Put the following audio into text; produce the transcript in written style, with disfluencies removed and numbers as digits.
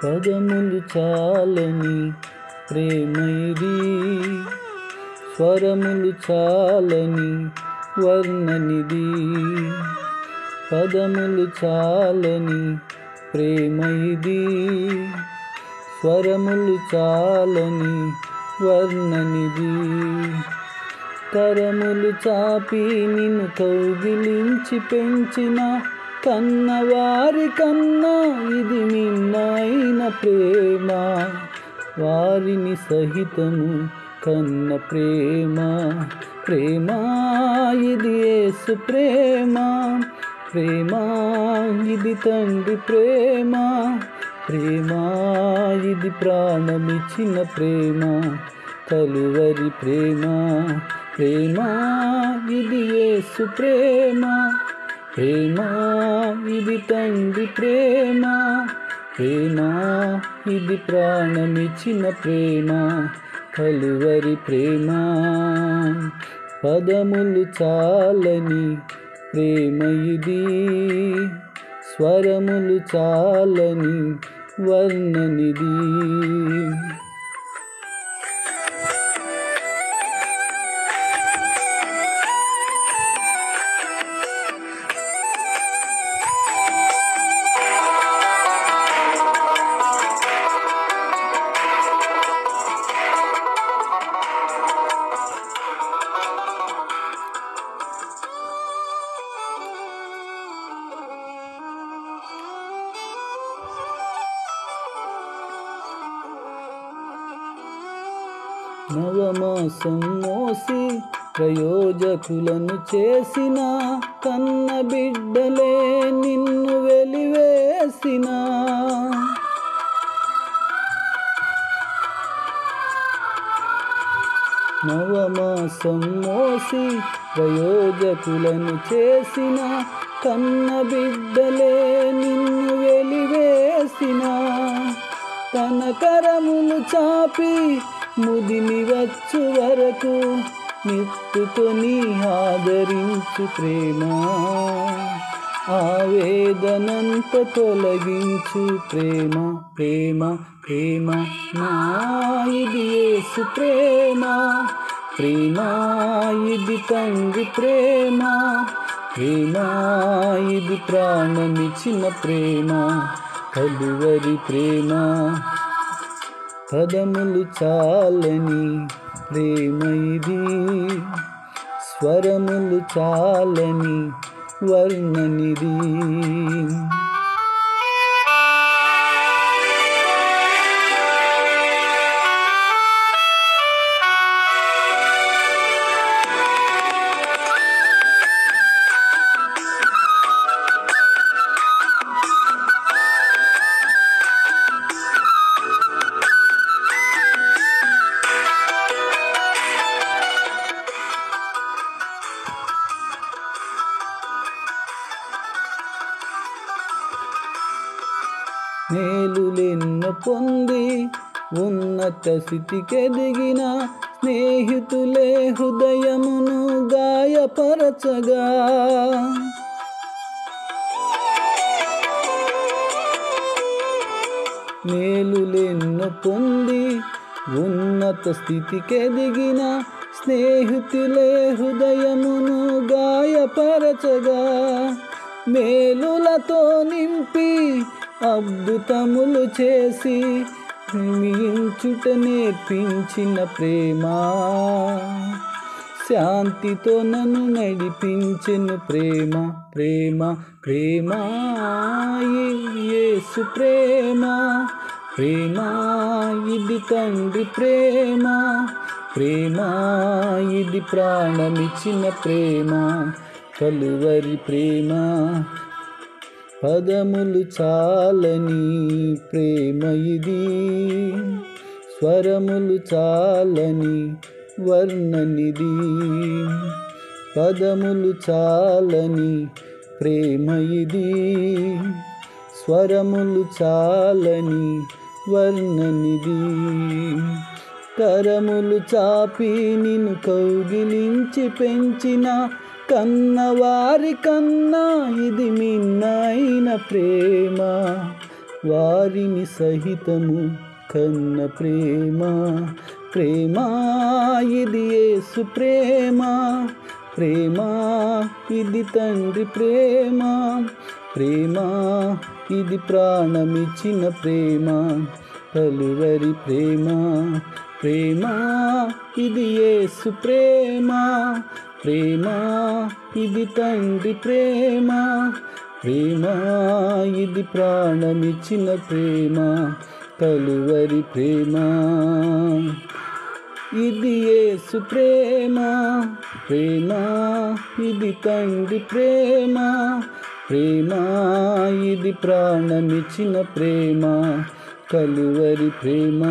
పదములు చాలని ప్రేమ ఇది, స్వరములు చాలని వర్ణనిది. పదములు చాలని ప్రేమ ఇది, స్వరములు చాలని వర్ణనిది. కరములు చాపి నిన్ను కౌగిలించి పెంచిన కన్నవారి కన్నా ఇది మిన్నైన ప్రేమ. వారిని సహితము కన్న ప్రేమ, ప్రేమ ఇది యేసు ప్రేమ. ప్రేమ ఇది తండ్రి ప్రేమ, ప్రేమ ఇది ప్రాణమిచ్చిన ప్రేమ. కలువరి ప్రేమ, ప్రేమ ఇది యేసు ప్రేమ. ప్రేమ ఇది తండ్రి ప్రేమ, ప్రేమ ఇది ప్రాణమిచ్చిన ప్రేమ. కలువరి ప్రేమ. పదములు చాలని ప్రేమ ఇది, స్వరములు చాలని వర్ణనిది. నవమాసం మోసి ప్రయోజకులను చేసిన కన్న బిడ్డలే నిన్ను వెలివేసిన. నవమాసం మోసి ప్రయోజకులను చేసిన కన్న బిడ్డలే నిన్ను వెలివేసిన. తన కరములు చాపి ముదిమి వచ్చు వరకు నెత్తుకొని ఆదరించు ప్రేమ. ఆవేదనంత తొలగించు ప్రేమ, ప్రేమ ప్రేమ నా ఇది యేసు ప్రేమ. ప్రేమ ఇది తండ్రి ప్రేమ, ప్రేమ ఇది ప్రాణమిచ్చిన ప్రేమ. కలువరి ప్రేమ. పదములు చాలని ప్రేమ ఇది, స్వరములు చాలని వర్ణనిది. మేలులెన్నో పొంది ఉన్నత స్థితికెదిగిన స్నేహితులే హృదయమును గాయపరచగా. మేలులెన్నో పొంది ఉన్నత స్థితికెదిగిన స్నేహితులే హృదయమును గాయపరచగా. మేలులతో నింపి అద్భుతములు చేసి ప్రేమించుట నేర్పించిన ప్రేమ. శాంతితో నన్ను నడిపించెను ప్రేమ, ప్రేమ ప్రేమ యేసు ప్రేమ. ప్రేమ ఇది తండ్రి ప్రేమ, ప్రేమ ఇది ప్రాణమిచ్చిన ప్రేమ. కలువరి ప్రేమ. పదములు చాలని ప్రేమ ఇది, స్వరములు చాలని వర్ణనిది. పదములు చాలని ప్రేమ ఇది, స్వరములు చాలని వర్ణనిది. కరములు చాపి నిన్ను కౌగిలించి పెంచిన కన్నవారి కన్నా ఇది మిన్నైన ప్రేమ. వారిని సహితము కన్న ప్రేమ. ప్రేమ ఇది యేసు ప్రేమ, ప్రేమ ఇది తండ్రి ప్రేమ, ప్రేమ ఇది ప్రాణమిచ్చిన ప్రేమ, కలువరి ప్రేమ. ప్రేమ ఇది యేసు ప్రేమ, ప్రేమ ఇది తండ్రి ప్రేమ, ప్రేమ ఇది ప్రాణమిచ్చిన ప్రేమ, కలువరి ప్రేమ. ఇది యేసు ప్రేమ, ప్రేమ ఇది తండ్రి ప్రేమ, ప్రేమ ఇది ప్రాణమిచ్చిన ప్రేమ, కలువరి ప్రేమ.